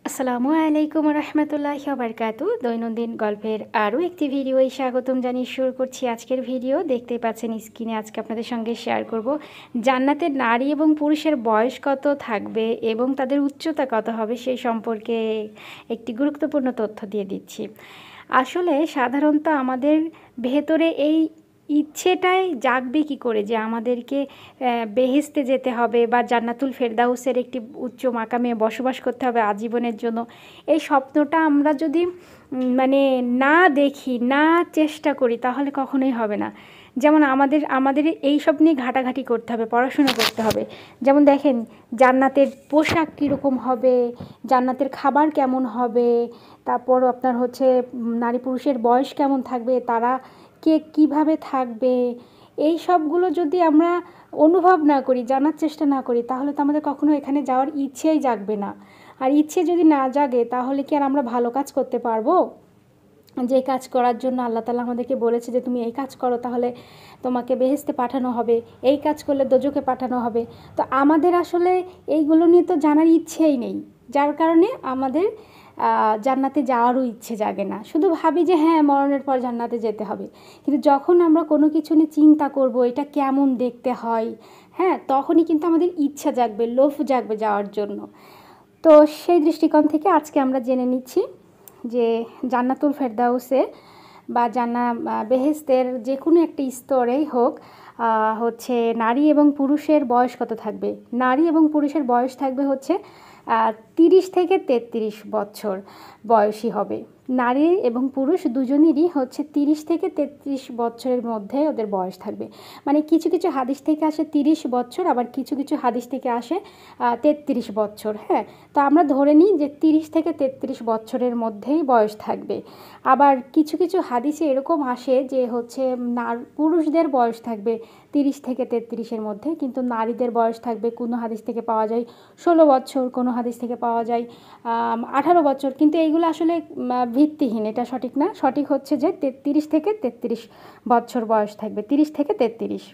আসসালামু আলাইকুম রহমতুল্লাহি ওয়া বারাকাতু। দৈনন্দিন গল্পের আরও একটি ভিডিওয় স্বাগতম জানিয়ে শুরু করছি আজকের ভিডিও। দেখতেই পাচ্ছেন স্ক্রিনে আজকে আপনাদের সঙ্গে শেয়ার করব জান্নাতের নারী এবং পুরুষের বয়স কত থাকবে এবং তাদের উচ্চতা কত হবে সেই সম্পর্কে একটি গুরুত্বপূর্ণ তথ্য দিয়ে দিচ্ছি। আসলে সাধারণত আমাদের ভেতরে এই ইচ্ছেটাই জাগবে কী করে যে আমাদেরকে বেহেশতে যেতে হবে বা জান্নাতুল ফেরদাউসের একটি উচ্চ মাকামে বসবাস করতে হবে আজীবনের জন্য। এই স্বপ্নটা আমরা যদি মানে না দেখি, না চেষ্টা করি, তাহলে কখনোই হবে না। যেমন আমাদের এই সব নিয়ে ঘাটাঘাটি করতে হবে, পড়াশোনা করতে হবে। যেমন দেখেন জান্নাতের পোশাক কীরকম হবে, জান্নাতের খাবার কেমন হবে, তারপর আপনার হচ্ছে নারী পুরুষের বয়স কেমন থাকবে, তারা কে কীভাবে থাকবে, এই সবগুলো যদি আমরা অনুভব না করি, জানার চেষ্টা না করি, তাহলে তো আমাদের কখনো এখানে যাওয়ার ইচ্ছেই জাগবে না। আর ইচ্ছে যদি না জাগে তাহলে কি আর আমরা ভালো কাজ করতে পারবো? যে কাজ করার জন্য আল্লাহ তাআলা আমাদেরকে বলেছে যে তুমি এই কাজ করো তাহলে তোমাকে বেহেশতে পাঠানো হবে, এই কাজ করলে দোজখে পাঠানো হবে। তো আমাদের আসলে এইগুলো নিয়ে তো জানার ইচ্ছেই নেই, যার কারণে আমাদের জান্নাতে যাওয়ারও ইচ্ছে জাগে না। শুধু ভাবি যে হ্যাঁ মরণের পর জান্নাতে যেতে হবে, কিন্তু যখন আমরা কোনো কিছু নিয়ে চিন্তা করব এটা কেমন দেখতে হয়, হ্যাঁ, তখনই কিন্তু আমাদের ইচ্ছা জাগবে, লোভ জাগবে যাওয়ার জন্য। তো সেই দৃষ্টিকোণ থেকে আজকে আমরা জেনে নিচ্ছি যে জান্নাতুল ফেরদাউসে বা বেহেশতের যে কোনো একটি স্তরেই হোক হচ্ছে নারী এবং পুরুষের বয়স কত থাকবে। নারী এবং পুরুষের বয়স থাকবে হচ্ছে 30 থেকে 33 বছর বয়সী হবে। নারী এবং পুরুষ দুজনেরই হচ্ছে 30 থেকে 33 বছরের মধ্যে ওদের বয়স থাকবে। মানে কিছু কিছু হাদিস থেকে আসে 30 বছর, আবার কিছু কিছু হাদিস থেকে আসে 33 বছর। হ্যাঁ, তো আমরা ধরে নিই যে 30 থেকে 33 বছরের মধ্যেই বয়স থাকবে। আবার কিছু কিছু হাদিসে এরকম আসে যে হচ্ছে পুরুষদের বয়স থাকবে 30 থেকে 33-এর মধ্যে, কিন্তু নারীদের বয়স থাকবে কোনো হাদিস থেকে পাওয়া যায় 16 বছর, কোনো হাদিস থেকে পাওয়া যায় 18 বছর। কিন্তু এইগুলো আসলে ভিত্তিহীন, এটা সঠিক না। সঠিক হচ্ছে যে 30 থেকে 33 বছর বয়স থাকবে, 30 থেকে 33।